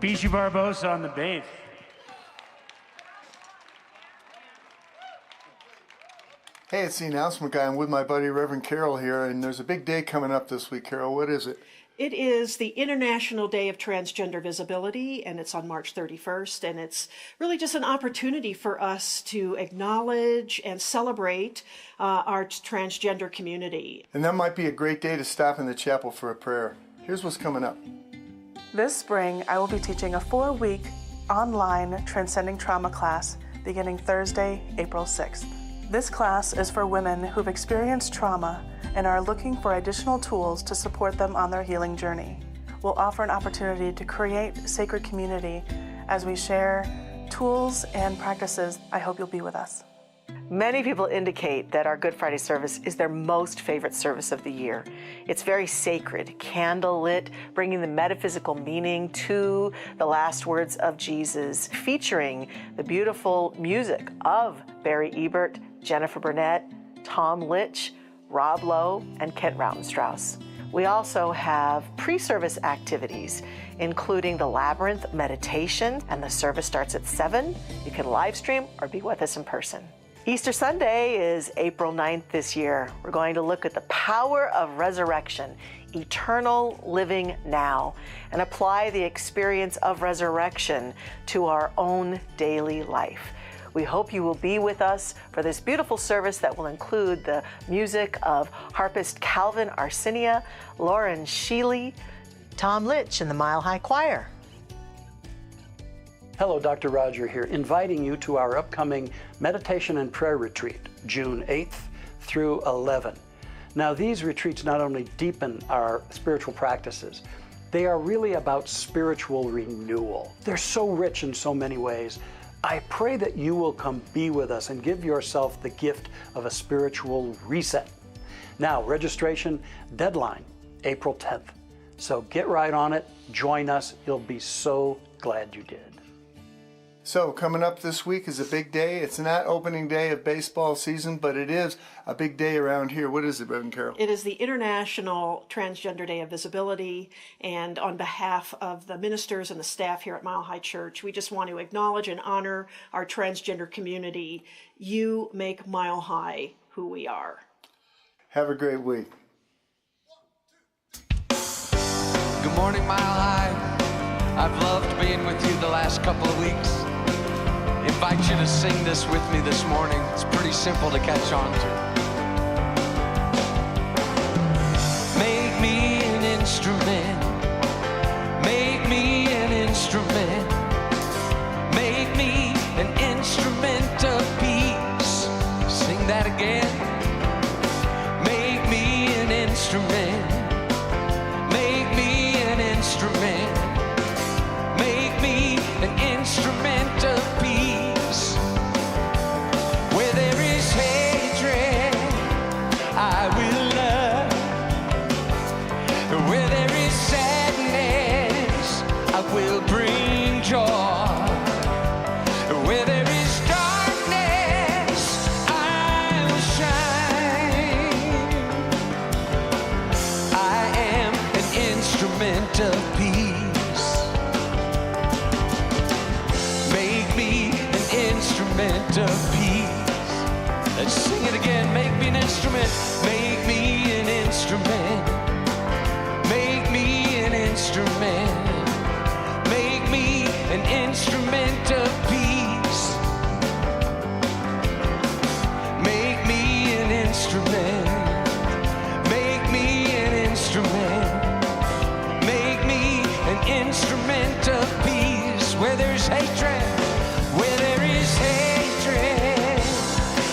Bishi Barbosa on the bass. Hey, it's the announcement guy. I'm with my buddy Reverend Carol here, and there's a big day coming up this week. Carol, what is it? It is the International Day of Transgender Visibility, and it's on March 31st, and it's really just an opportunity for us to acknowledge and celebrate our transgender community. And that might be a great day to stop in the chapel for a prayer. Here's what's coming up. This spring, I will be teaching a 4-week online Transcending Trauma class beginning Thursday, April 6th. This class is for women who've experienced trauma and are looking for additional tools to support them on their healing journey. We'll offer an opportunity to create sacred community as we share tools and practices. I hope you'll be with us. Many people indicate that our Good Friday service is their most favorite service of the year. It's very sacred, candlelit, bringing the metaphysical meaning to the last words of Jesus, featuring the beautiful music of Barry Ebert, Jennifer Burnett, Tom Litch, Rob Lowe, and Kent Rautenstrauss. We also have pre-service activities, including the Labyrinth meditation, and the service starts at 7. You can live stream or be with us in person. Easter Sunday is April 9th this year. We're going to look at the power of resurrection, eternal living now, and apply the experience of resurrection to our own daily life. We hope you will be with us for this beautiful service that will include the music of harpist Calvin Arsinia, Lauren Sheely, Tom Litch, and the Mile High Choir. Hello, Dr. Roger here, inviting you to our upcoming Meditation and Prayer Retreat, June 8th through 11. Now, these retreats not only deepen our spiritual practices, they are really about spiritual renewal. They're so rich in so many ways. I pray that you will come be with us and give yourself the gift of a spiritual reset. Now, registration deadline, April 10th. So get right on it, join us, you'll be so glad you did. So coming up this week is a big day. It's not opening day of baseball season, but it is a big day around here. What is it, Reverend Carol? It is the International Transgender Day of Visibility, and on behalf of the ministers and the staff here at Mile High Church, we just want to acknowledge and honor our transgender community. You make Mile High who we are. Have a great week. Good morning, Mile High. I've loved being with you the last couple of weeks. Invite you to sing this with me this morning. It's pretty simple to catch on to. Make me an instrument. Make me an instrument. Make me an instrument of peace. Sing that again. Make me an instrument. Make me an instrument. Make me an instrument of peace. Where there is hatred, I will love. Where there is sadness, I will bring joy. Where there is darkness, I will shine. I am an instrument of peace. Make me an instrument of peace. Let's sing it again. Make me an instrument. Make me an instrument. Make me an instrument. Make me an instrument of peace. Make me an instrument. Make me an instrument. Make me an instrument of peace. Where there's hatred, where there is hatred,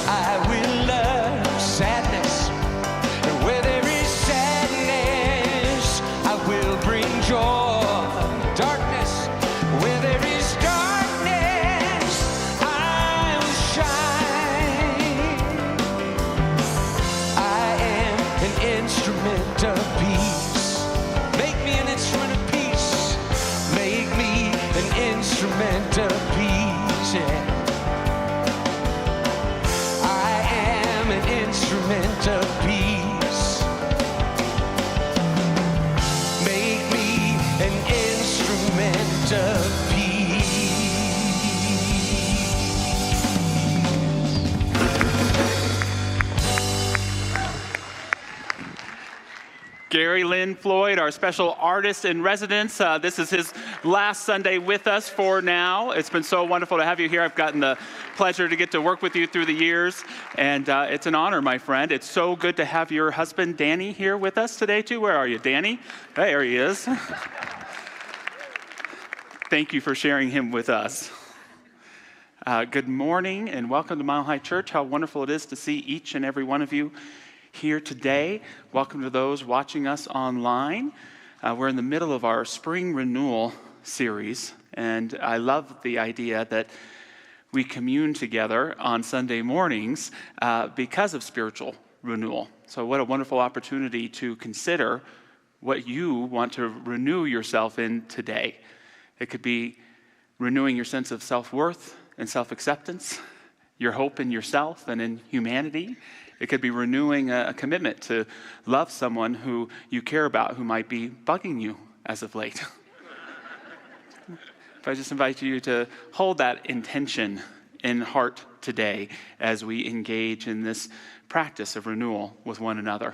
I will love. Sadness, and where there is sadness, I will bring joy. Darkness, where there is darkness, I will shine. I am an instrument of peace. Make me an instrument of peace. Make me an instrument of peace. Yeah. I am an instrument of peace. Make me an instrument of Gary Lynn Floyd, our special artist in residence. This is his last Sunday with us for now. It's been so wonderful to have you here. I've gotten the pleasure to get to work with you through the years, and it's an honor, my friend. It's so good to have your husband, Danny, here with us today, too. Where are you, Danny? There he is. Thank you for sharing him with us. Good morning, and welcome to Mile High Church. How wonderful it is to see each and every one of you here today. Welcome to those watching us online. We're in the middle of our spring renewal series, and I love the idea that we commune together on Sunday mornings because of spiritual renewal. So what a wonderful opportunity to consider what you want to renew yourself in today. It could be renewing your sense of self-worth and self-acceptance, your hope in yourself and in humanity. It could be renewing a commitment to love someone who you care about who might be bugging you as of late. But I just invite you to hold that intention in heart today as we engage in this practice of renewal with one another.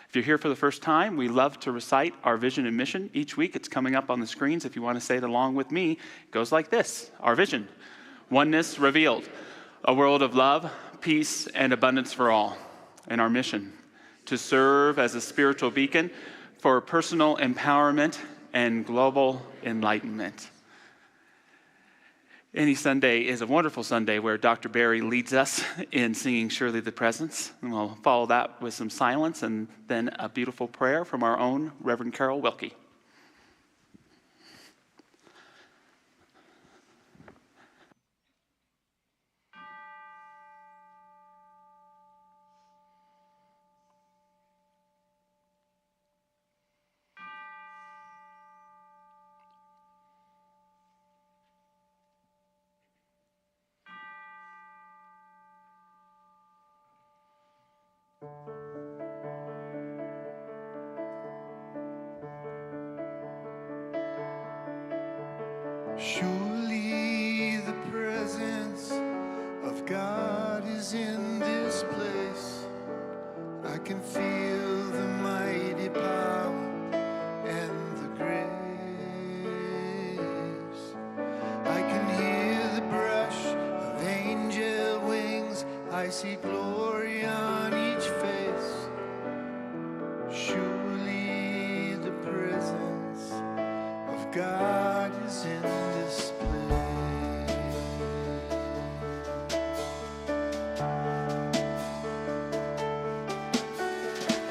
If you're here for the first time, we love to recite our vision and mission each week. It's coming up on the screens. If you want to say it along with me, it goes like this. Our vision: oneness revealed, a world of love, peace, and abundance for all. And our mission: to serve as a spiritual beacon for personal empowerment and global enlightenment. Any Sunday is a wonderful Sunday where Dr. Barry leads us in singing Surely the Presence. And we'll follow that with some silence and then a beautiful prayer from our own Reverend Carol Wilkie. Surely the presence of God is in this place. I can feel the mighty power and the grace. I can hear the brush of angel wings. I see glory on each face. Surely the presence of God is in this place.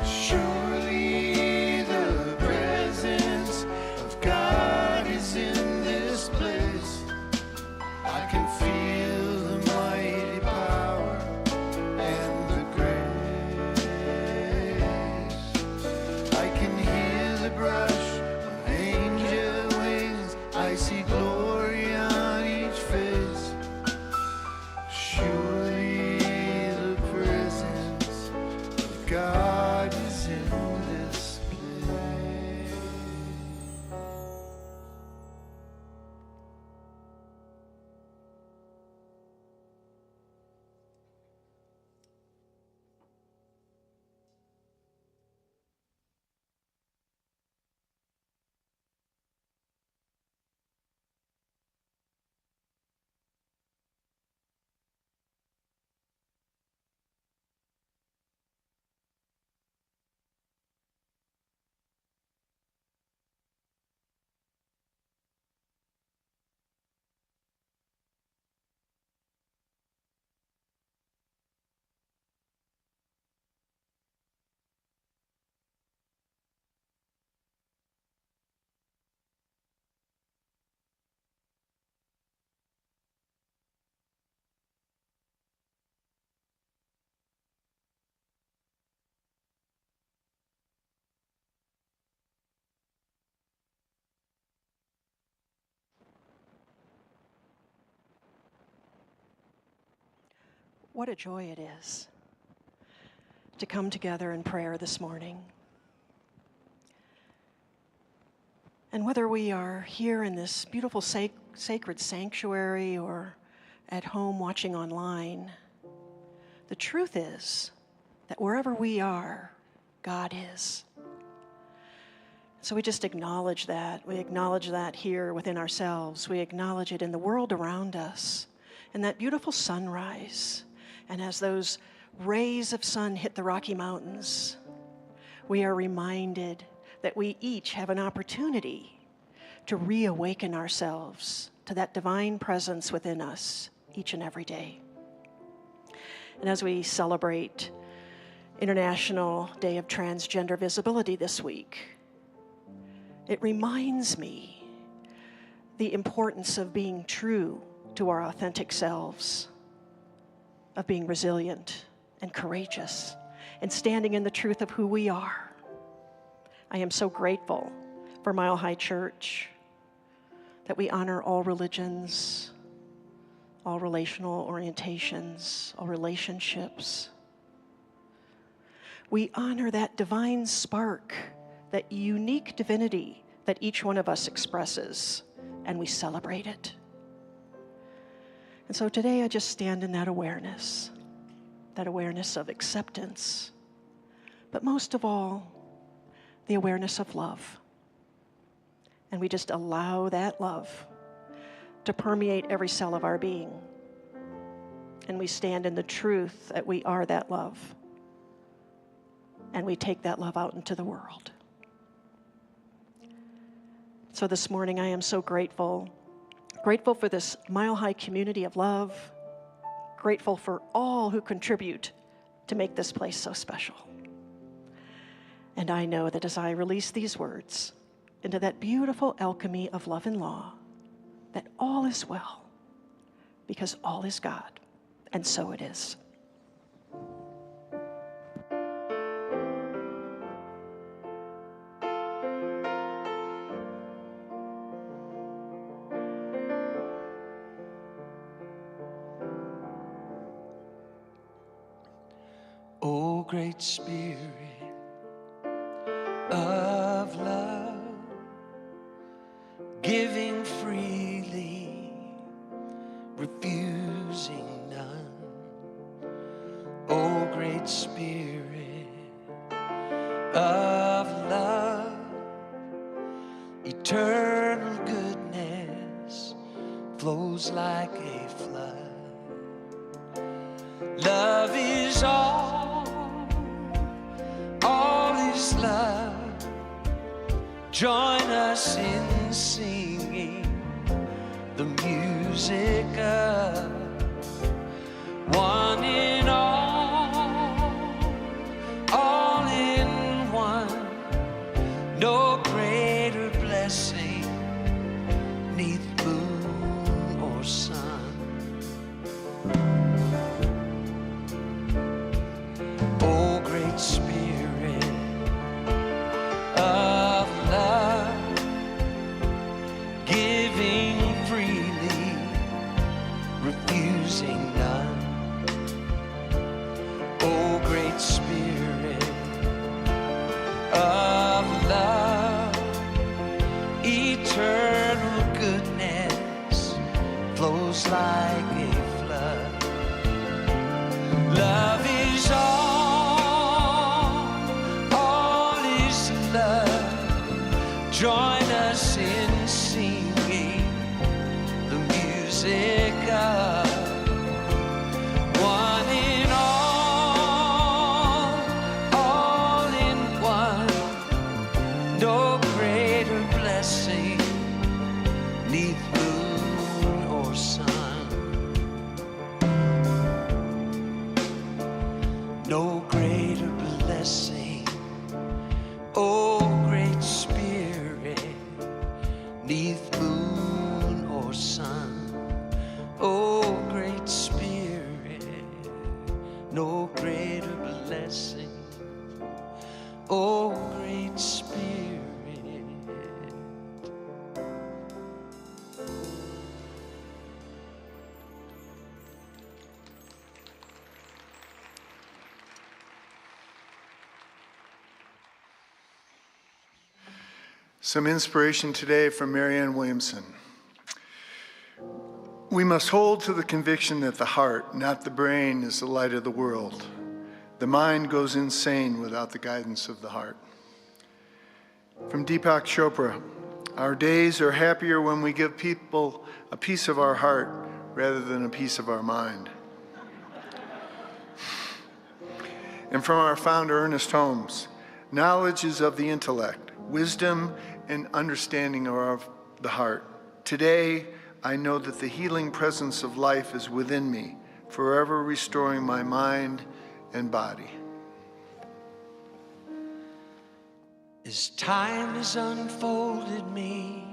Surely the presence of God is in this place. I can feel the mighty power and the grace. I can hear the brush of angel wings. I see glory on each face. Surely the presence of God is in this place. What a joy it is to come together in prayer this morning. And whether we are here in this beautiful sacred sanctuary or at home watching online, the truth is that wherever we are, God is. So we just acknowledge that. We acknowledge that here within ourselves. We acknowledge it in the world around us, and that beautiful sunrise. And as those rays of sun hit the Rocky Mountains, we are reminded that we each have an opportunity to reawaken ourselves to that divine presence within us each and every day. And as we celebrate International Day of Transgender Visibility this week, it reminds me the importance of being true to our authentic selves, of being resilient and courageous, and standing in the truth of who we are. I am so grateful for Mile High Church, that we honor all religions, all relational orientations, all relationships. We honor that divine spark, that unique divinity that each one of us expresses, and we celebrate it. And so today I just stand in that awareness of acceptance, but most of all, the awareness of love. And we just allow that love to permeate every cell of our being. And we stand in the truth that we are that love. And we take that love out into the world. So this morning I am so grateful for this Mile High community of love, grateful for all who contribute to make this place so special. And I know that as I release these words into that beautiful alchemy of love and law, that all is well, because all is God, and so it is. O great Spirit of love, giving freely, refusing none. O great Spirit of love, eternal goodness flows like a flood. Love is all is love. Join us in singing the music of one in all in one. No greater blessing neath moon or sun. O great Spirit of love, giving freely, refusing none. O great Spirit of love, eternal goodness flows like a flood. Love is all is love. Join us in singing the music of one in all in one. No greater blessing neath moon or sun. No greater blessing, O great Spirit, neath moon or sun. O great Spirit, no greater blessing, O great Spirit. Some inspiration today from Marianne Williamson. We must hold to the conviction that the heart, not the brain, is the light of the world. The mind goes insane without the guidance of the heart. From Deepak Chopra, our days are happier when we give people a piece of our heart rather than a piece of our mind. And from our founder, Ernest Holmes, knowledge is of the intellect, wisdom and understanding are of the heart. Today, I know that the healing presence of life is within me, forever restoring my mind and body. As time has unfolded me,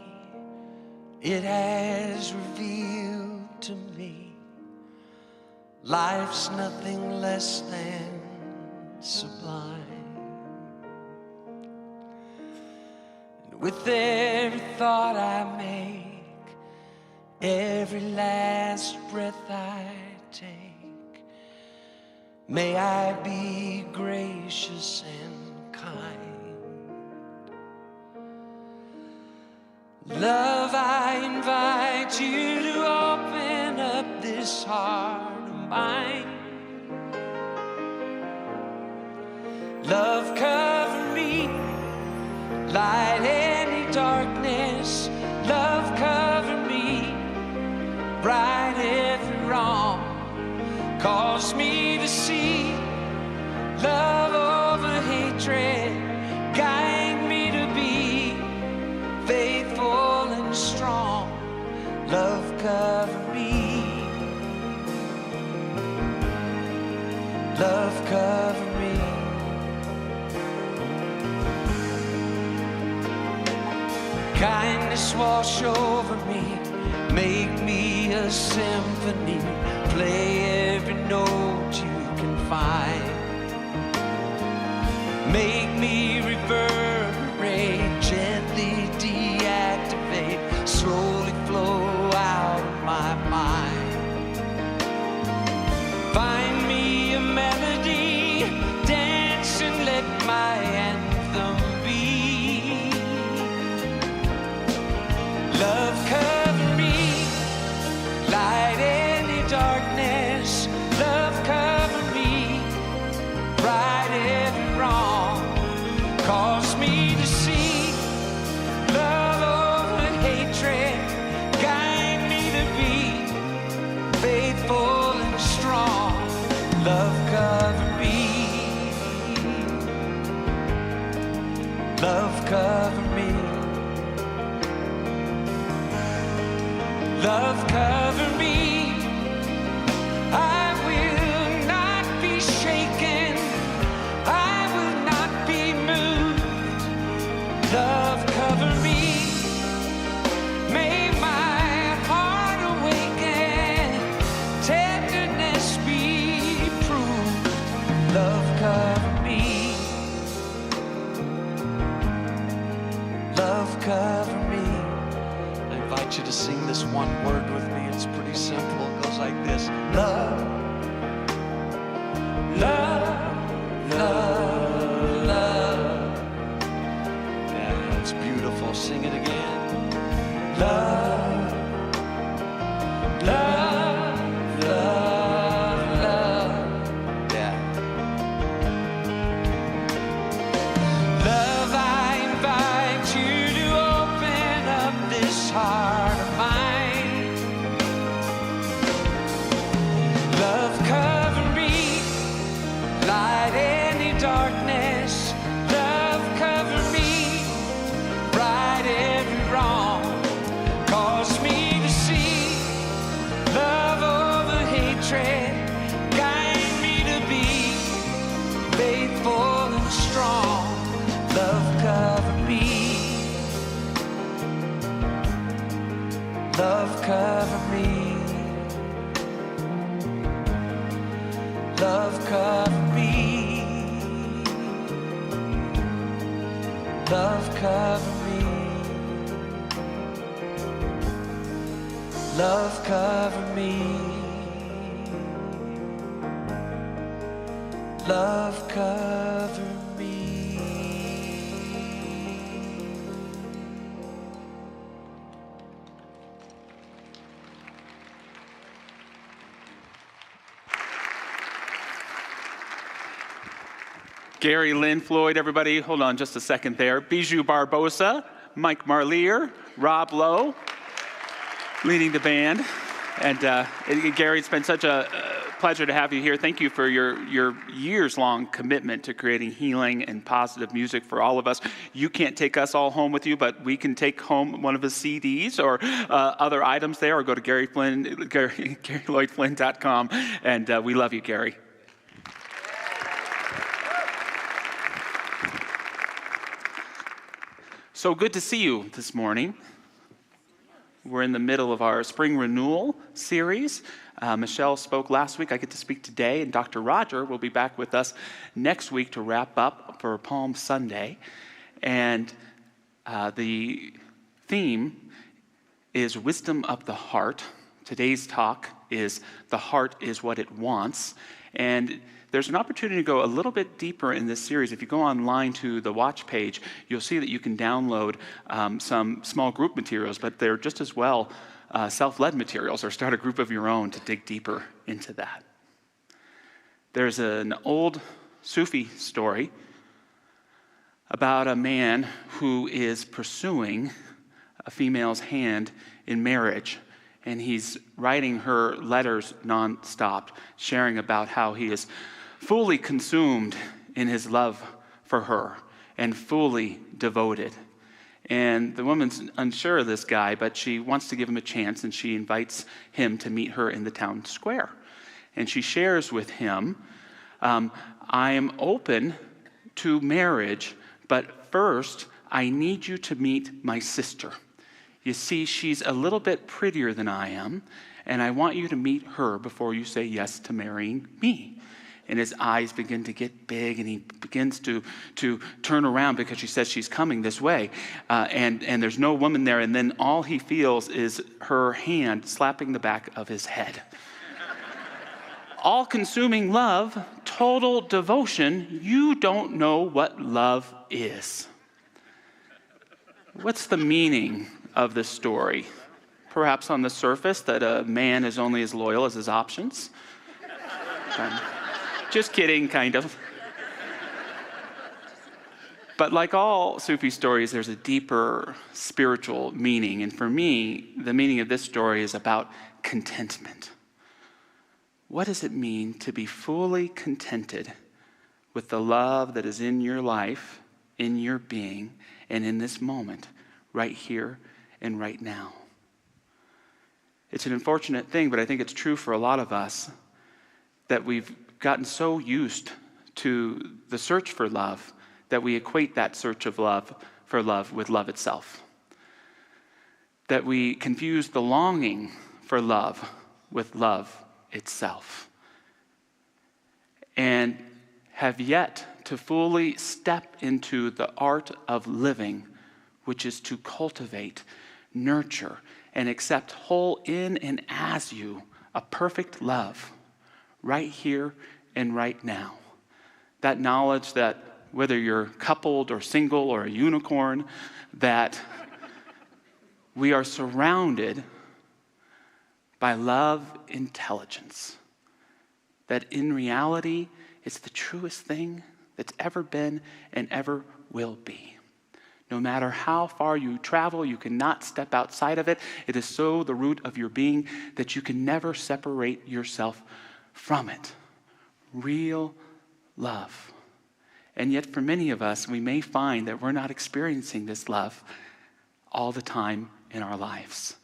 it has revealed to me life's nothing less than sublime. And with every thought I make, every last breath I take, may I be gracious and kind. Love, I invite you to open up this heart of mine. Love, cover me, light any darkness. Love, cover me, right every wrong. Cause me to see love over hatred. Guide me to be faithful and strong. Love, cover me. Love, cover me. Kindness wash over me. Make me a symphony. Play every note you can find. Make me reverberate, gently deactivate, slowly flow out of my mind. Find me a melody, dance and let my anthem be. Love, cover me, light any darkness. Love, cover me, right every wrong. Cause me to see love over hatred. Guide me to be faithful and strong. Love, cover me. Love, cover me. Love, cover me. I will not be shaken. I will not be moved. Love, cover me. May my heart awaken. Tenderness be proved. Love, cover me. Love, cover me. I invite you to sing this one word with me. It's pretty simple. It goes like this. Love, love, love, love. Yeah, it's beautiful. Sing it again. Love, love, love, love. Yeah. Love, I invite you to open up this heart of mine. Love, cover me, light any darkness. Love, cover me, right every wrong. Cause me to see love over hatred. Guide me to be faithful and strong. Love, cover me. Love, cover me. Love, cover me. Love, cover me. Love, cover me. Love, cover me. Gary, Lynn, Floyd, everybody, hold on just a second there. Bijou Barbosa, Mike Marlier, Rob Lowe, leading the band. And Gary, it's been such a pleasure to have you here. Thank you for your years-long commitment to creating healing and positive music for all of us. You can't take us all home with you, but we can take home one of his CDs or other items there, or go to GaryLloydFlynn.com. And we love you, Gary. So good to see you this morning. We're in the middle of our Spring Renewal series. Michelle spoke last week. I get to speak today, and Dr. Roger will be back with us next week to wrap up for Palm Sunday. And the theme is Wisdom of the Heart. Today's talk is The Heart is What It Wants. And there's an opportunity to go a little bit deeper in this series. If you go online to the watch page, you'll see that you can download some small group materials, but they're just as well self-led materials, or start a group of your own to dig deeper into that. There's an old Sufi story about a man who is pursuing a female's hand in marriage. And he's writing her letters nonstop, sharing about how he is fully consumed in his love for her and fully devoted. And the woman's unsure of this guy, but she wants to give him a chance, and she invites him to meet her in the town square. And she shares with him, I am open to marriage, but first I need you to meet my sister. You see, she's a little bit prettier than I am, and I want you to meet her before you say yes to marrying me. And his eyes begin to get big, and he begins to turn around because she says she's coming this way. And there's no woman there, and then all he feels is her hand slapping the back of his head. All-consuming love, total devotion. You don't know what love is. What's the meaning of this story? Perhaps on the surface that a man is only as loyal as his options. Just kidding, kind of. But like all Sufi stories, there's a deeper spiritual meaning. And for me, the meaning of this story is about contentment. What does it mean to be fully contented with the love that is in your life, in your being, and in this moment, right here and right now? It's an unfortunate thing, but I think it's true for a lot of us, that we've gotten so used to the search for love that we equate that search of love for love with love itself. That we confuse the longing for love with love itself. And have yet to fully step into the art of living, which is to cultivate, nurture, and accept whole in and as you a perfect love right here and right now. That knowledge that whether you're coupled or single or a unicorn, that we are surrounded by love intelligence. That in reality, it's the truest thing that's ever been and ever will be. No matter how far you travel, you cannot step outside of it. It is so the root of your being that you can never separate yourself from it. Real love. And yet for many of us, we may find that we're not experiencing this love all the time in our lives.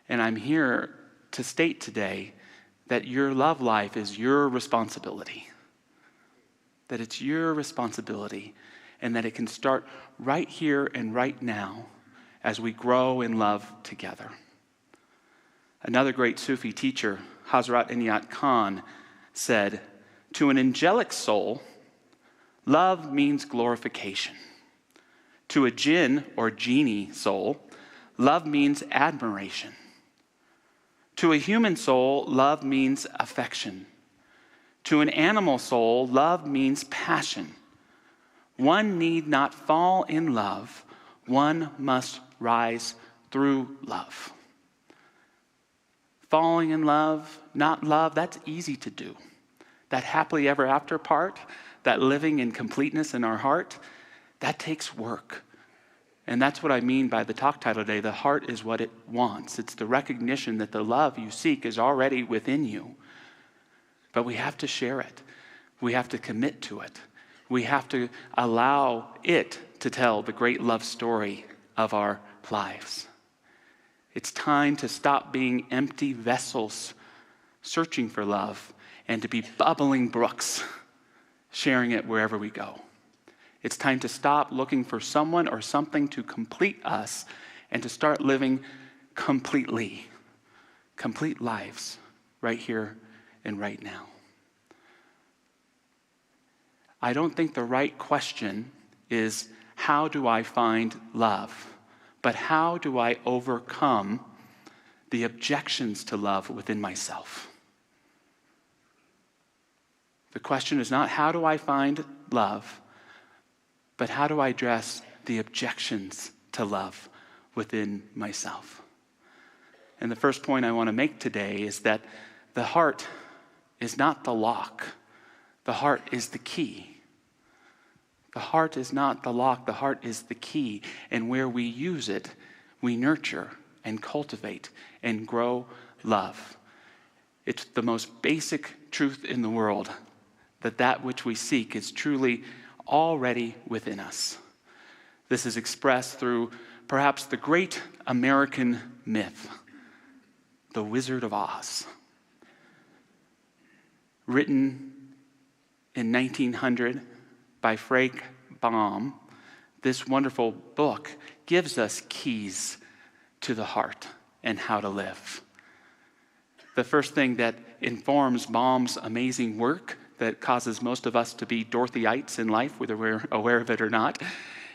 And I'm here to state today that your love life is your responsibility. That it's your responsibility, and that it can start right here and right now as we grow in love together. Another great Sufi teacher, Hazrat Inayat Khan, said, "To an angelic soul, love means glorification. To a jinn or genie soul, love means admiration. To a human soul, love means affection. To an animal soul, love means passion. One need not fall in love. One must rise through love." Falling in love, not love, that's easy to do. That happily ever after part, that living in completeness in our heart, that takes work. And that's what I mean by the talk title today. The heart is what it wants. It's the recognition that the love you seek is already within you. But we have to share it. We have to commit to it. We have to allow it to tell the great love story of our lives. It's time to stop being empty vessels searching for love and to be bubbling brooks, sharing it wherever we go. It's time to stop looking for someone or something to complete us and to start living complete lives right here and right now. I don't think the right question is, how do I find love? But how do I overcome the objections to love within myself? The question is not, how do I find love? But how do I address the objections to love within myself? And the first point I want to make today is that the heart is not the lock. The heart is the key. The heart is not the lock. The heart is the key. And where we use it, we nurture and cultivate and grow love. It's the most basic truth in the world that which we seek is truly already within us. This is expressed through perhaps the great American myth, The Wizard of Oz. Written in 1900 by Frank Baum, this wonderful book gives us keys to the heart and how to live. The first thing that informs Baum's amazing work that causes most of us to be Dorothyites in life, whether we're aware of it or not,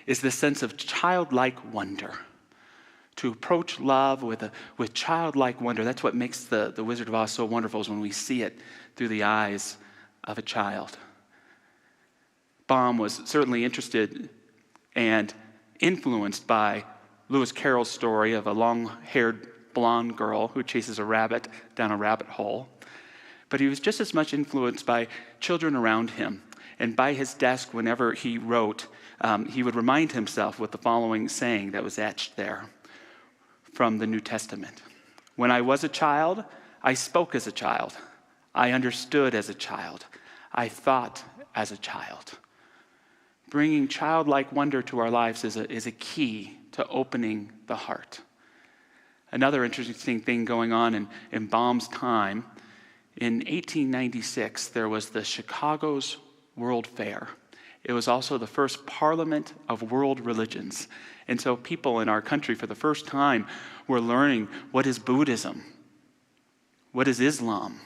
is the sense of childlike wonder. To approach love with childlike wonder. That's what makes the Wizard of Oz so wonderful, is when we see it through the eyes of a child. Baum was certainly interested and influenced by Lewis Carroll's story of a long-haired blonde girl who chases a rabbit down a rabbit hole. But he was just as much influenced by children around him. And by his desk, whenever he wrote, he would remind himself with the following saying that was etched there from the New Testament. When I was a child, I spoke as a child. I understood as a child. I thought as a child. Bringing childlike wonder to our lives is a key to opening the heart. Another interesting thing going on in Baum's time, in 1896, there was the Chicago's World Fair. It was also the first Parliament of World Religions. And so people in our country, for the first time, were learning what is Buddhism, what is Islam,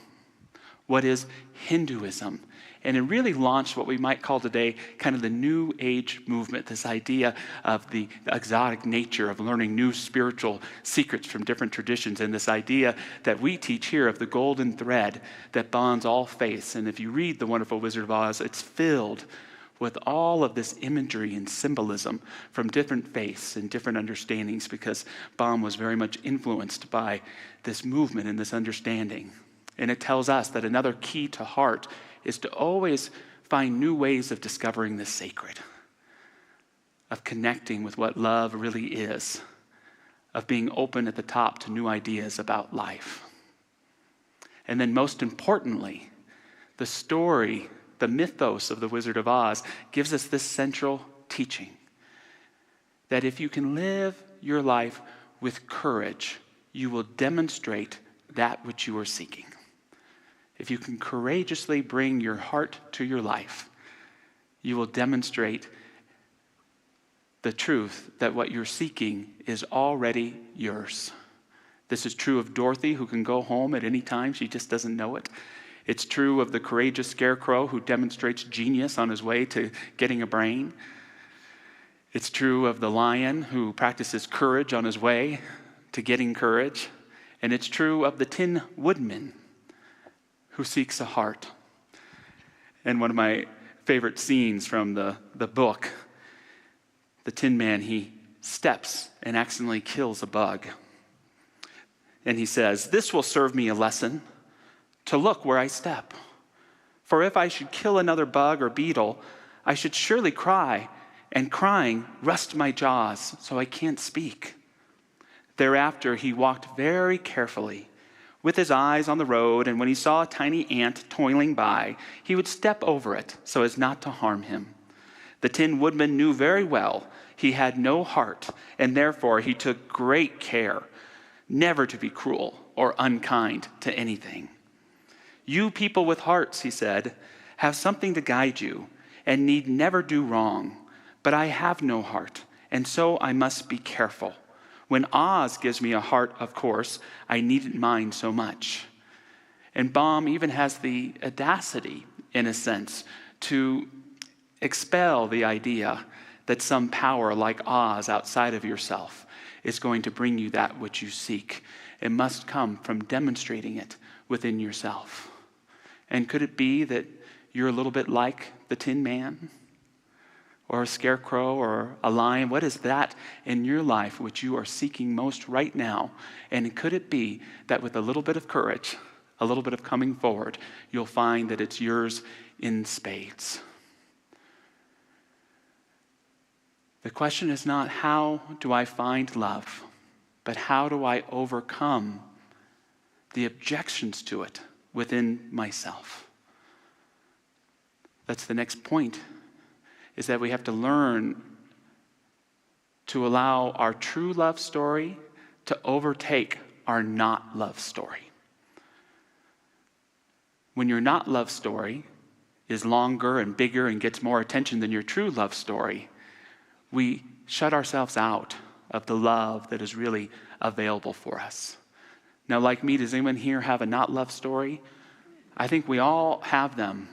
what is Hinduism. And it really launched what we might call today kind of the New Age movement, this idea of the exotic nature of learning new spiritual secrets from different traditions, and this idea that we teach here of the golden thread that bonds all faiths. And if you read The Wonderful Wizard of Oz, it's filled with all of this imagery and symbolism from different faiths and different understandings, because Baum was very much influenced by this movement and this understanding. And it tells us that another key to heart is to always find new ways of discovering the sacred, of connecting with what love really is, of being open at the top to new ideas about life. And then most importantly, the story, the mythos of the Wizard of Oz gives us this central teaching, that if you can live your life with courage, you will demonstrate that which you are seeking. If you can courageously bring your heart to your life, you will demonstrate the truth that what you're seeking is already yours. This is true of Dorothy, who can go home at any time. She just doesn't know it. It's true of the courageous scarecrow who demonstrates genius on his way to getting a brain. It's true of the lion who practices courage on his way to getting courage. And it's true of the Tin Woodman who seeks a heart. And one of my favorite scenes from the book, the Tin Man, he steps and accidentally kills a bug. And he says, "This will serve me a lesson, to look where I step. For if I should kill another bug or beetle, I should surely cry, and crying rust my jaws so I can't speak. Thereafter he walked very carefully, with his eyes on the road, and when he saw a tiny ant toiling by, he would step over it so as not to harm him. The Tin Woodman knew very well he had no heart, and therefore he took great care never to be cruel or unkind to anything. You people with hearts, he said, have something to guide you and need never do wrong. But I have no heart, and so I must be careful. When Oz gives me a heart, of course, I needn't mind so much. And Baum even has the audacity, in a sense, to expel the idea that some power like Oz outside of yourself is going to bring you that which you seek. It must come from demonstrating it within yourself. And could it be that you're a little bit like the Tin Man? Or a scarecrow or a lion? What is that in your life which you are seeking most right now? And could it be that with a little bit of courage, a little bit of coming forward, you'll find that it's yours in spades? The question is not how do I find love, but how do I overcome the objections to it within myself? That's the next point, is that we have to learn to allow our true love story to overtake our not love story. When your not love story is longer and bigger and gets more attention than your true love story, we shut ourselves out of the love that is really available for us. Now, like me, does anyone here have a not love story? I think we all have them.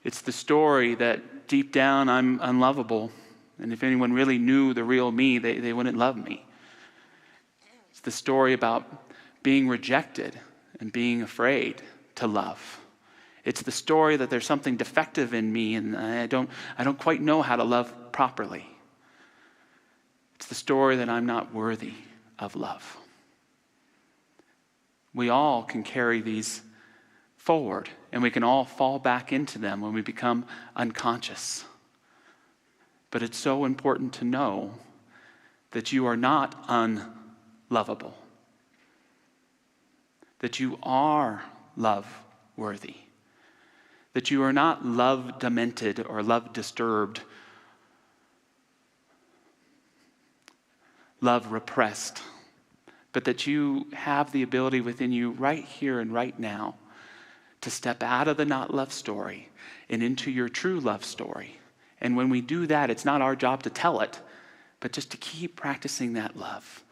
It's the story that deep down I'm unlovable, and if anyone really knew the real me, they wouldn't love me. It's the story about being rejected and being afraid to love. It's the story that there's something defective in me and I don't quite know how to love properly. It's the story that I'm not worthy of love. We all can carry these forward, and we can all fall back into them when we become unconscious. But it's so important to know that you are not unlovable, that you are love-worthy, that you are not love-demented or love-disturbed, love-repressed, but that you have the ability within you right here and right now to step out of the not love story and into your true love story. And when we do that, it's not our job to tell it, but just to keep practicing that love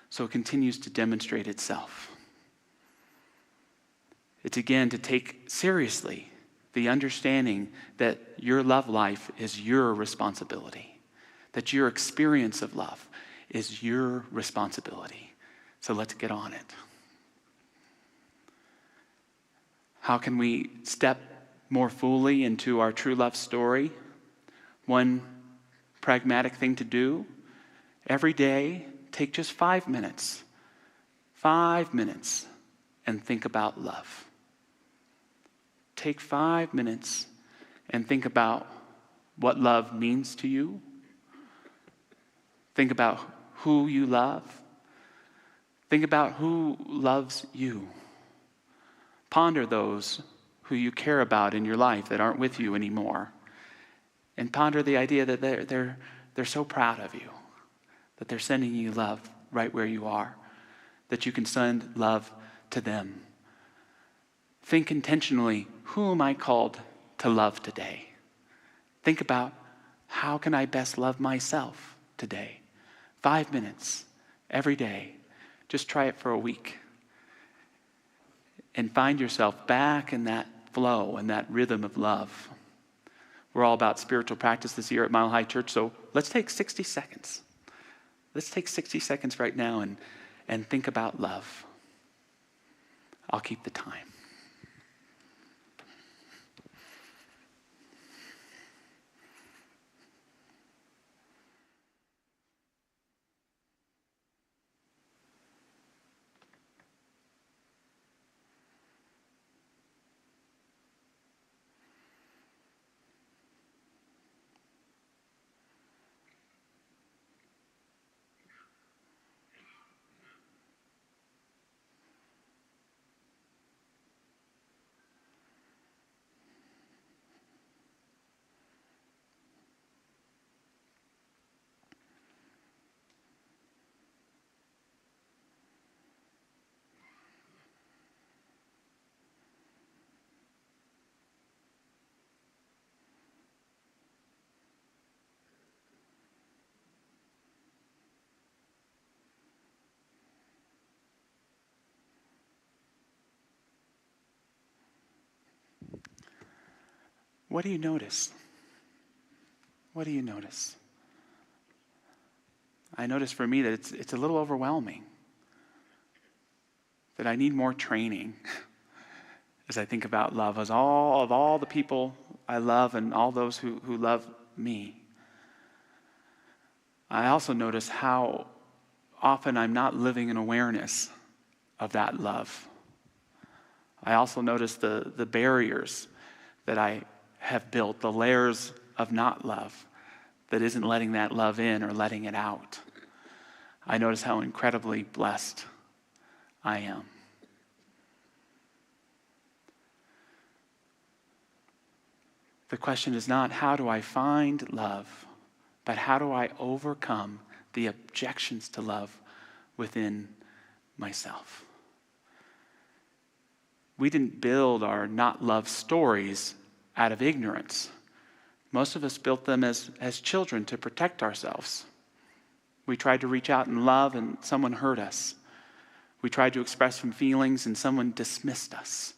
so it continues to demonstrate itself. It's again to take seriously the understanding that your love life is your responsibility, that your experience of love is your responsibility. So let's get on it. How can we step more fully into our true love story? One pragmatic thing to do, every day, take just 5 minutes. 5 minutes and think about love. Take 5 minutes and think about what love means to you. Think about who you love. Think about who loves you. Ponder those who you care about in your life that aren't with you anymore. And ponder the idea that they're so proud of you, that they're sending you love right where you are, that you can send love to them. Think intentionally, who am I called to love today? Think about, how can I best love myself today? 5 minutes every day. Just try it for a week. And find yourself back in that flow and that rhythm of love. We're all about spiritual practice this year at Mile High Church, so let's take 60 seconds. Let's take 60 seconds right now and think about love. I'll keep the time. what do you notice? What do you notice? I notice for me that it's a little overwhelming, that I need more training as I think about love, as all the people I love and all those who love me. I also notice how often I'm not living in awareness of that love. I also notice the barriers that I have built, the layers of not love that isn't letting that love in or letting it out. I notice how incredibly blessed I am. The question is not how do I find love, but how do I overcome the objections to love within myself? We didn't build our not love stories out of ignorance. Most of us built them as children to protect ourselves. We tried to reach out in love and someone hurt us. We tried to express some feelings and someone dismissed us.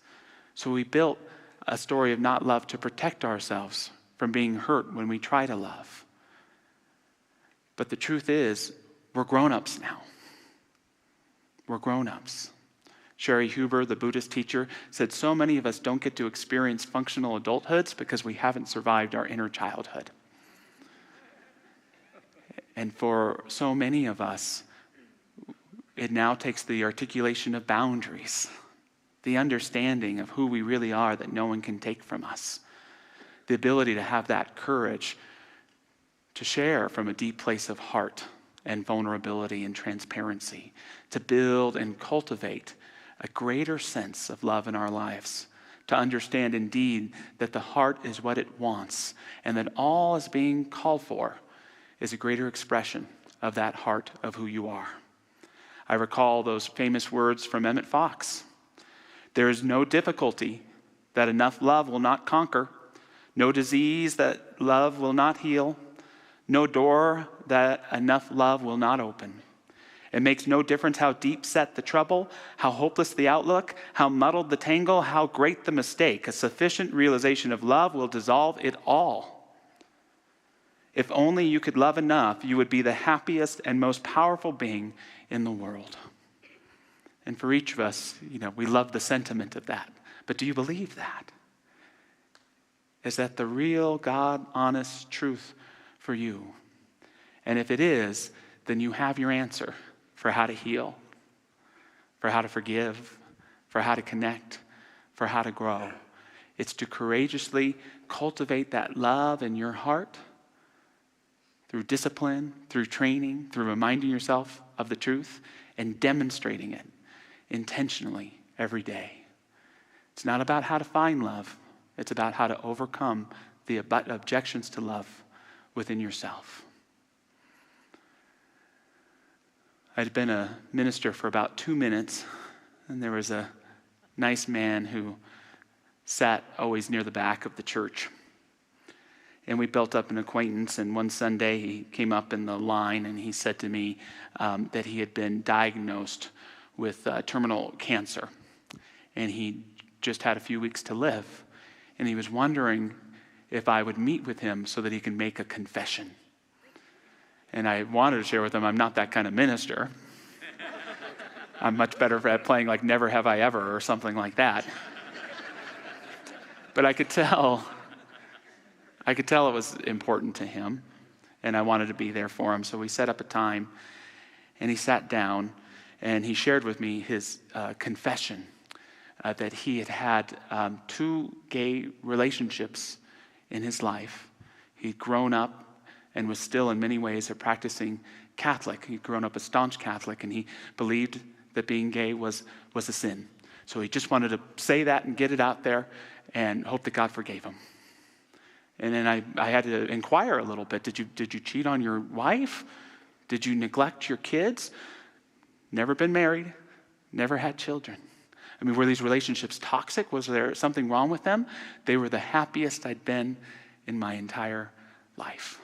So we built a story of not love to protect ourselves from being hurt when we try to love. But the truth is, we're grown-ups now. We're grown-ups. Sherry Huber, the Buddhist teacher, said so many of us don't get to experience functional adulthoods because we haven't survived our inner childhood. And for so many of us, it now takes the articulation of boundaries, the understanding of who we really are that no one can take from us, the ability to have that courage to share from a deep place of heart and vulnerability and transparency, to build and cultivate a greater sense of love in our lives, to understand indeed that the heart is what it wants and that all is being called for is a greater expression of that heart of who you are. I recall those famous words from Emmett Fox. There is no difficulty that enough love will not conquer, no disease that love will not heal, no door that enough love will not open. It makes no difference how deep set the trouble, how hopeless the outlook, how muddled the tangle, how great the mistake. A sufficient realization of love will dissolve it all. If only you could love enough, you would be the happiest and most powerful being in the world. And for each of us, we love the sentiment of that. But do you believe that? Is that the real, God, honest truth for you? And if it is, then you have your answer for how to heal, for how to forgive, for how to connect, for how to grow. It's to courageously cultivate that love in your heart through discipline, through training, through reminding yourself of the truth and demonstrating it intentionally every day. It's not about how to find love. It's about how to overcome the objections to love within yourself. I'd been a minister for about 2 minutes, and there was a nice man who sat always near the back of the church. And we built up an acquaintance, and one Sunday he came up in the line and he said to me that he had been diagnosed with terminal cancer. And he just had a few weeks to live. And he was wondering if I would meet with him so that he could make a confession. And I wanted to share with him, I'm not that kind of minister. I'm much better at playing like Never Have I Ever or something like that. But I could tell it was important to him, and I wanted to be there for him. So we set up a time, and he sat down, and he shared with me his confession that he had 2 gay relationships in his life. He'd grown up and was still in many ways a practicing Catholic. He'd grown up a staunch Catholic, and he believed that being gay was a sin. So he just wanted to say that and get it out there and hope that God forgave him. And then I had to inquire a little bit. Did you cheat on your wife? Did you neglect your kids? Never been married, never had children. I mean, were these relationships toxic? Was there something wrong with them? They were the happiest I'd been in my entire life.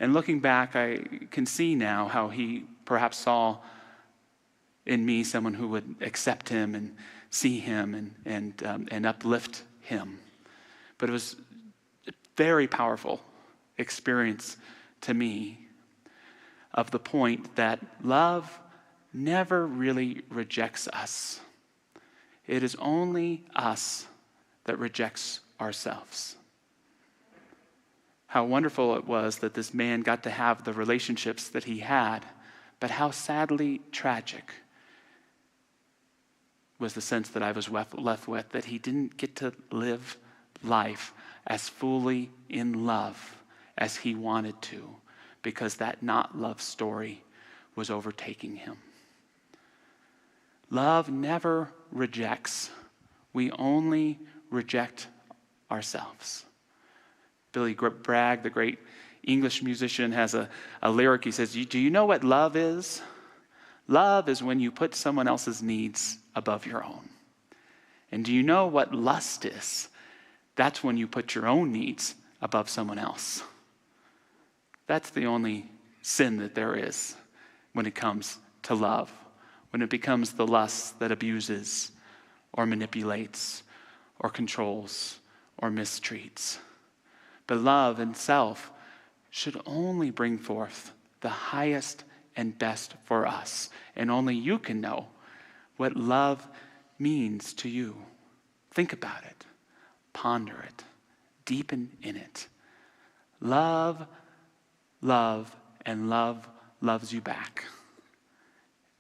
And looking back, I can see now how he perhaps saw in me someone who would accept him and see him and uplift him. but it was a very powerful experience to me of the point that love never really rejects us. It is only us that rejects ourselves. How wonderful it was that this man got to have the relationships that he had, but how sadly tragic was the sense that I was left with, that he didn't get to live life as fully in love as he wanted to, because that not love story was overtaking him. Love never rejects. We only reject ourselves. Billy Bragg, the great English musician, has a lyric. He says, do you know what love is? Love is when you put someone else's needs above your own. And do you know what lust is? That's when you put your own needs above someone else. That's the only sin that there is when it comes to love, when it becomes the lust that abuses or manipulates or controls or mistreats. But love itself should only bring forth the highest and best for us. And only you can know what love means to you. Think about it. Ponder it. Deepen in it. Love, and love loves you back.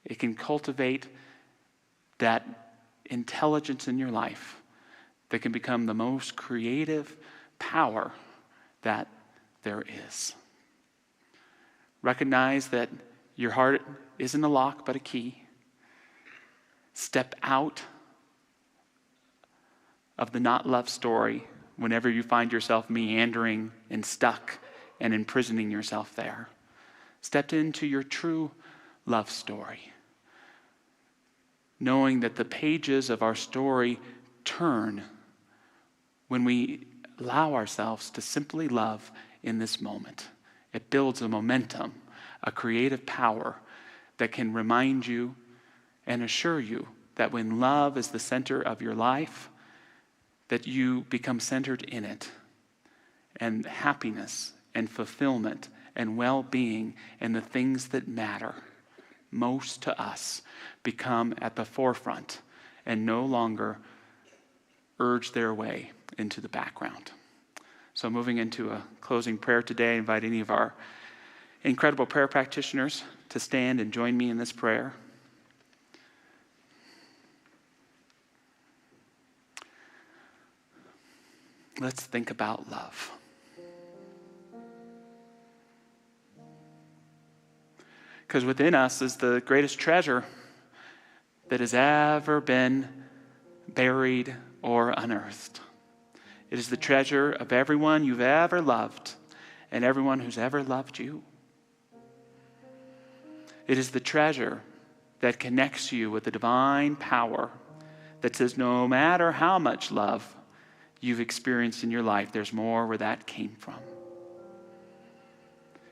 It can cultivate that intelligence in your life that can become the most creative power that there is. Recognize that your heart isn't a lock but a key. Step out of the not love story whenever you find yourself meandering and stuck and imprisoning yourself there. Step into your true love story, knowing that the pages of our story turn when we allow ourselves to simply love in this moment. It builds a momentum, a creative power that can remind you and assure you that when love is the center of your life, that you become centered in it, and happiness and fulfillment and well-being and the things that matter most to us become at the forefront and no longer urge their way into the background. So moving into a closing prayer today, I invite any of our incredible prayer practitioners to stand and join me in this prayer. Let's think about love. Because within us is the greatest treasure that has ever been buried or unearthed. It is the treasure of everyone you've ever loved and everyone who's ever loved you. It is the treasure that connects you with the divine power that says no matter how much love you've experienced in your life, there's more where that came from.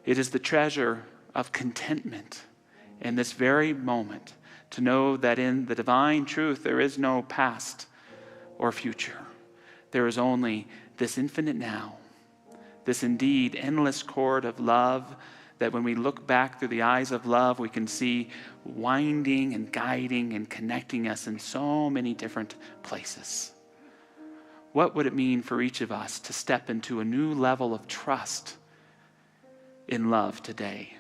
It is the treasure of contentment in this very moment to know that in the divine truth there is no past or future. There is only this infinite now, this indeed endless chord of love that when we look back through the eyes of love, we can see winding and guiding and connecting us in so many different places. What would it mean for each of us to step into a new level of trust in love today?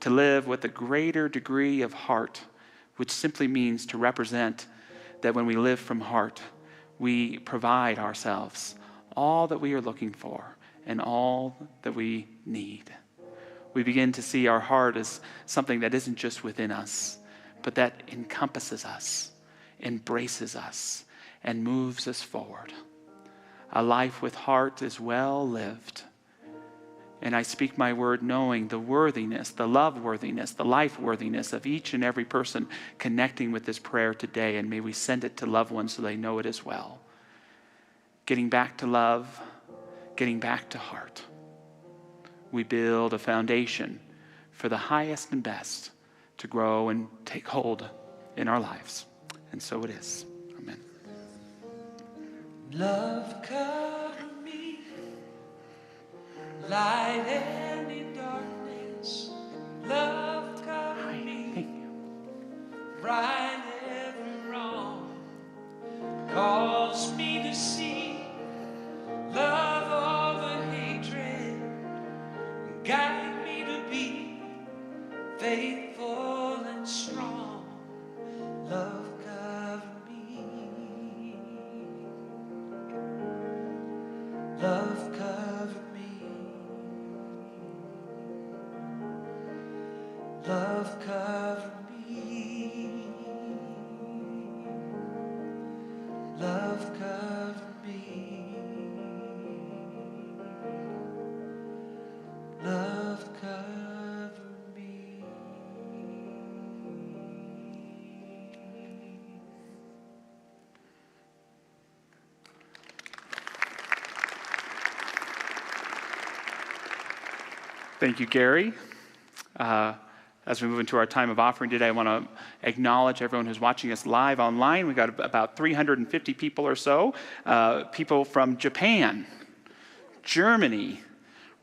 To live with a greater degree of heart, which simply means to represent that when we live from heart, we provide ourselves all that we are looking for and all that we need. We begin to see our heart as something that isn't just within us, but that encompasses us, embraces us, and moves us forward. A life with heart is well lived. And I speak my word knowing the worthiness, the love worthiness, the life worthiness of each and every person connecting with this prayer today. And may we send it to loved ones so they know it as well. Getting back to love, getting back to heart. We build a foundation for the highest and best to grow and take hold in our lives. And so it is. Amen. Love cover me, light any darkness. Love cover me, right every wrong. Cause me to see love over hatred. Guide me to be faithful and strong. Love cover me. Love cover me. Love cover me. Love cover me. Love cover me. Thank you, Gary. As we move into our time of offering today, I want to acknowledge everyone who's watching us live online. We've got about 350 people or so, people from Japan, Germany,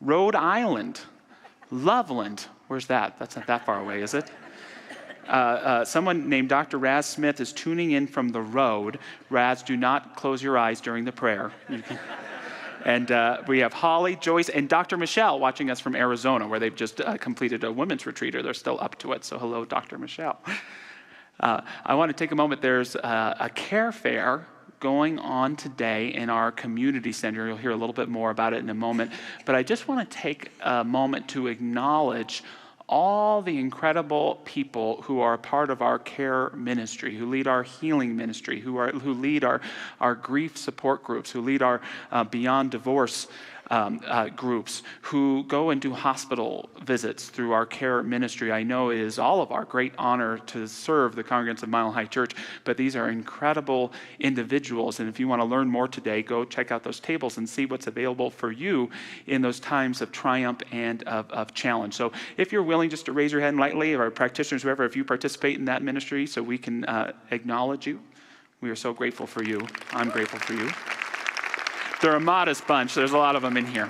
Rhode Island, Loveland. Where's that? That's not that far away, is it? Someone named Dr. Raz Smith is tuning in from the road. Raz, do not close your eyes during the prayer. And we have Holly, Joyce, and Dr. Michelle watching us from Arizona, where they've just completed a women's retreat, or they're still up to it. So hello, Dr. Michelle. I want to take a moment. There's a care fair going on today in our community center. You'll hear a little bit more about it in a moment. But I just want to take a moment to acknowledge all the incredible people who are a part of our care ministry, who lead our healing ministry, who lead our grief support groups, who lead our Beyond Divorce groups, who go and do hospital visits through our care ministry. I know it is all of our great honor to serve the congregants of Mile High Church, but these are incredible individuals. And if you want to learn more today, go check out those tables and see what's available for you in those times of triumph and of challenge. So if you're willing just to raise your hand lightly, or practitioners, whoever, if you participate in that ministry, so we can acknowledge you. We are so grateful for you. I'm grateful for you. They're a modest bunch. There's a lot of them in here.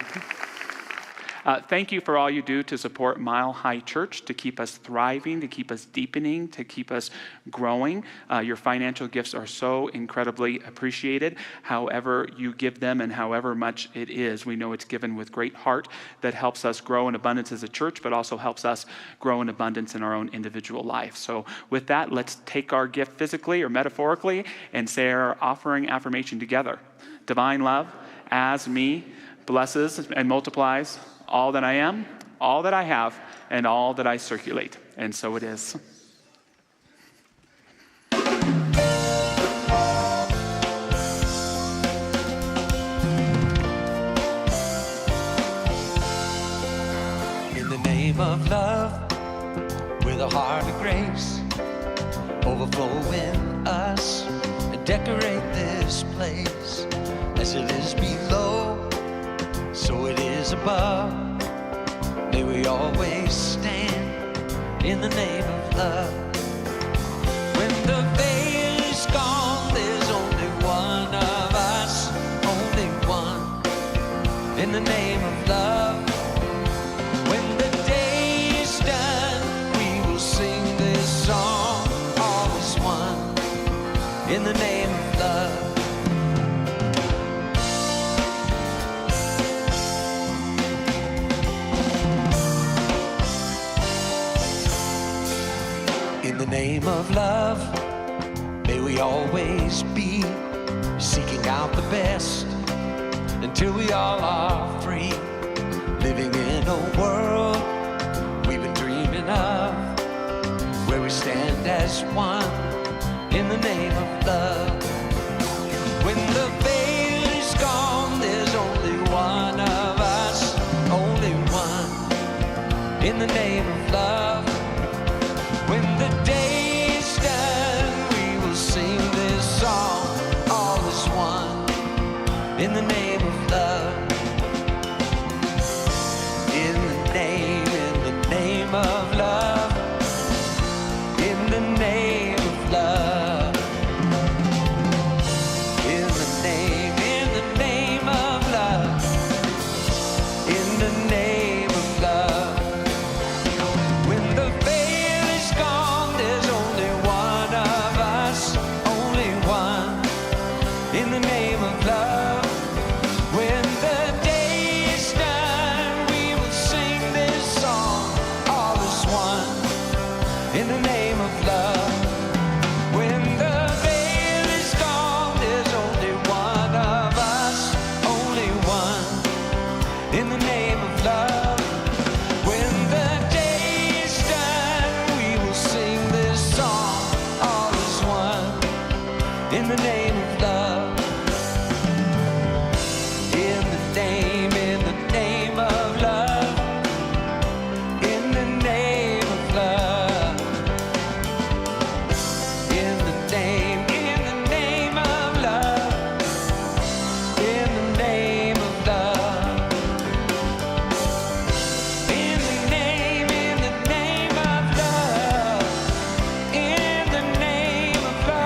Thank you for all you do to support Mile High Church, to keep us thriving, to keep us deepening, to keep us growing. Your financial gifts are so incredibly appreciated. However you give them and however much it is, we know it's given with great heart that helps us grow in abundance as a church, but also helps us grow in abundance in our own individual life. So with that, let's take our gift physically or metaphorically and say our offering affirmation together. Divine love, as me, blesses and multiplies all that I am, all that I have, and all that I circulate. And so it is. In the name of love, with a heart of grace, overflow in us and decorate this place. As it is below, so it is above. May we always stand in the name of love. When the veil is gone, there's only one of us, only one, in the name of love. When the day is done, we will sing this song, all is one, in the name of love. In the name of love, may we always be seeking out the best until we all are free, living in a world we've been dreaming of, where we stand as one in the name of love. When the veil is gone, there's only one of us, only one, in the name of love. When the day is done, we will sing this song, all is one, in the name of love. In the name of love, in the name of love, in the name in the name of love. When the day is done, we will sing this song, all is one, in the name of love. In the name of love, in the name of love, in the name of love, in the name of love, in the name of love, in the name of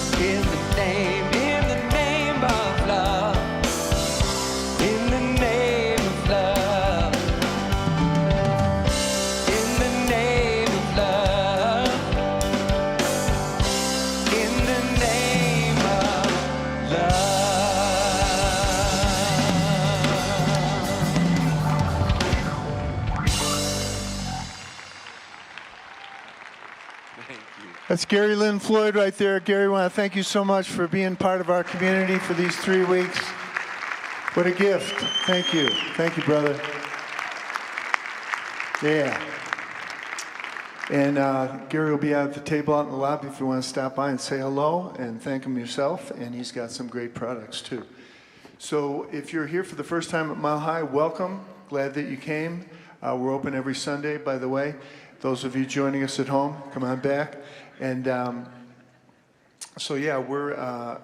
love, in the name of love, in the name of love, in the name of love, in the name of love. That's Gary Lynn Floyd right there. Gary, I want to thank you so much for being part of our community for these 3 weeks. What a gift. Thank you. Thank you, brother. Yeah. And Gary will be out at the table out in the lobby if you want to stop by and say hello and thank him yourself. And he's got some great products, too. So if you're here for the first time at Mile High, welcome. Glad that you came. We're open every Sunday, by the way. Those of you joining us at home, come on back. And so, yeah, we're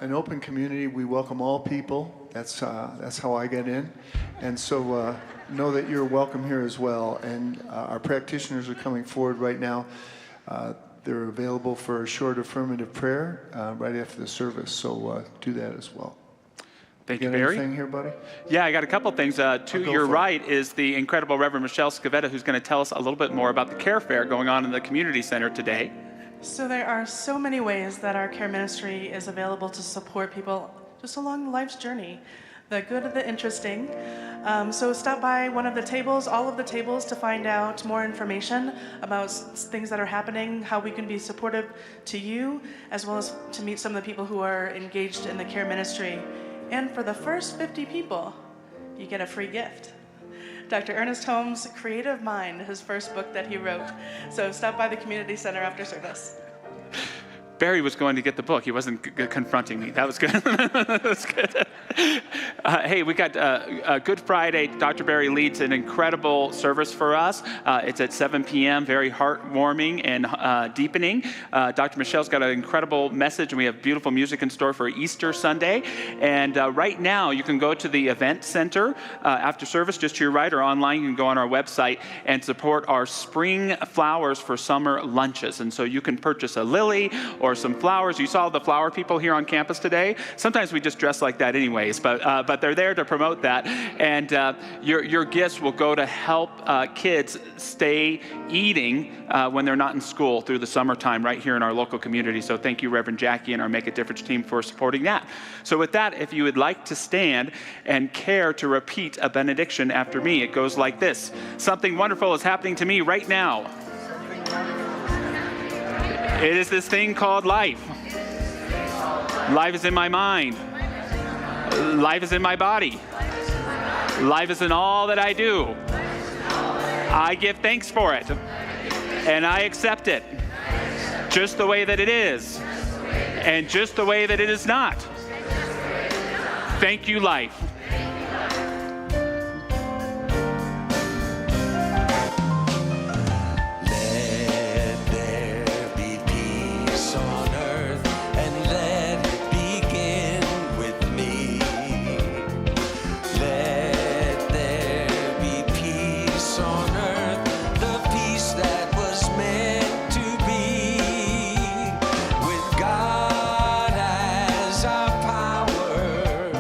an open community. We welcome all people. That's how I get in. And so know that you're welcome here as well. And our practitioners are coming forward right now. They're available for a short affirmative prayer right after the service. So do that as well. Thank you, got Barry. anything here, buddy? Yeah, I got a couple things. To your for it. right is the incredible Reverend Michelle Scavetta, who's going to tell us a little bit more about the care fair going on in the community center today. So there are so many ways that our care ministry is available to support people just along life's journey, the good, the interesting. So stop by one of the tables, all of the tables, to find out more information about things that are happening, how we can be supportive to you, as well as to meet some of the people who are engaged in the care ministry. And for the first 50 people, you get a free gift. Dr. Ernest Holmes' Creative Mind, his first book that he wrote. So stop by the community center after service. Barry was going to get the book. He wasn't confronting me. That was good. That was good. Hey, we got Good Friday. Dr. Barry leads an incredible service for us. It's at 7 p.m., very heartwarming and deepening. Dr. Michelle's got an incredible message, and we have beautiful music in store for Easter Sunday. And right now, you can go to the event center after service, just to your right, or online. You can go on our website and support our spring flowers for summer lunches. And so you can purchase a lily or some flowers. You saw the flower people here on campus today. Sometimes we just dress like that anyways, but they're there to promote that. And your gifts will go to help kids stay eating when they're not in school through the summertime right here in our local community. So thank you, Reverend Jackie and our Make a Difference team, for supporting that. So with that, if you would like to stand and care to repeat a benediction after me, it goes like this. Something wonderful is happening to me right now. It is this thing called life. Life is in my mind. Life is in my body. Life is in all that I do. I give thanks for it. And I accept it. Just the way that it is. And just the way that it is not. Thank you, life. God as our power,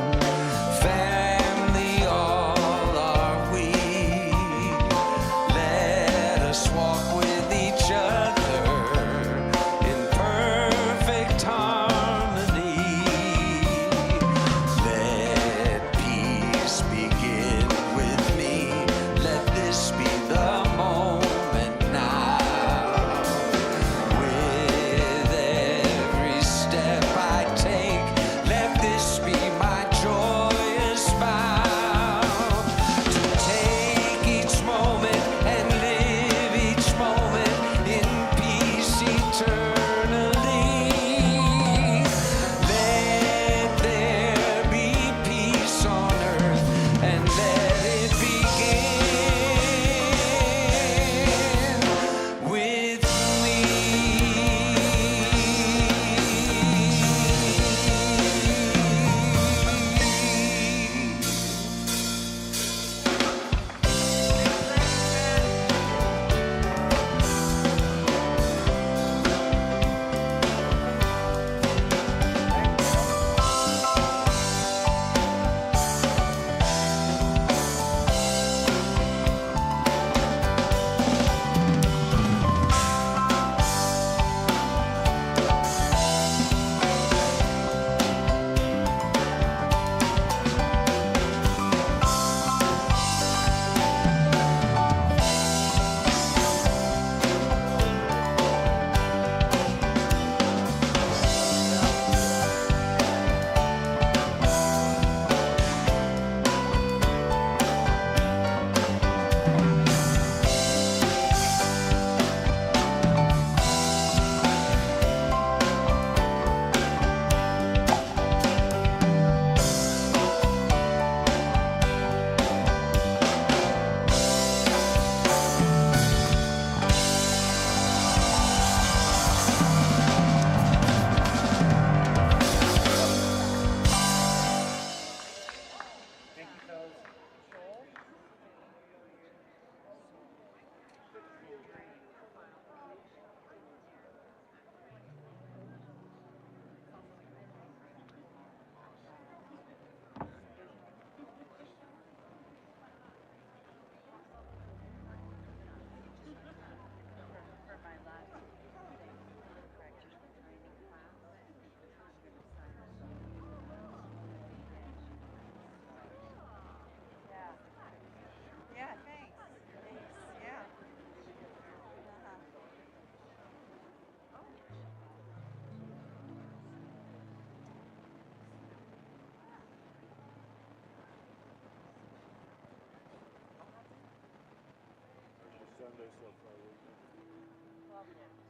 Sunday so far, what do you think?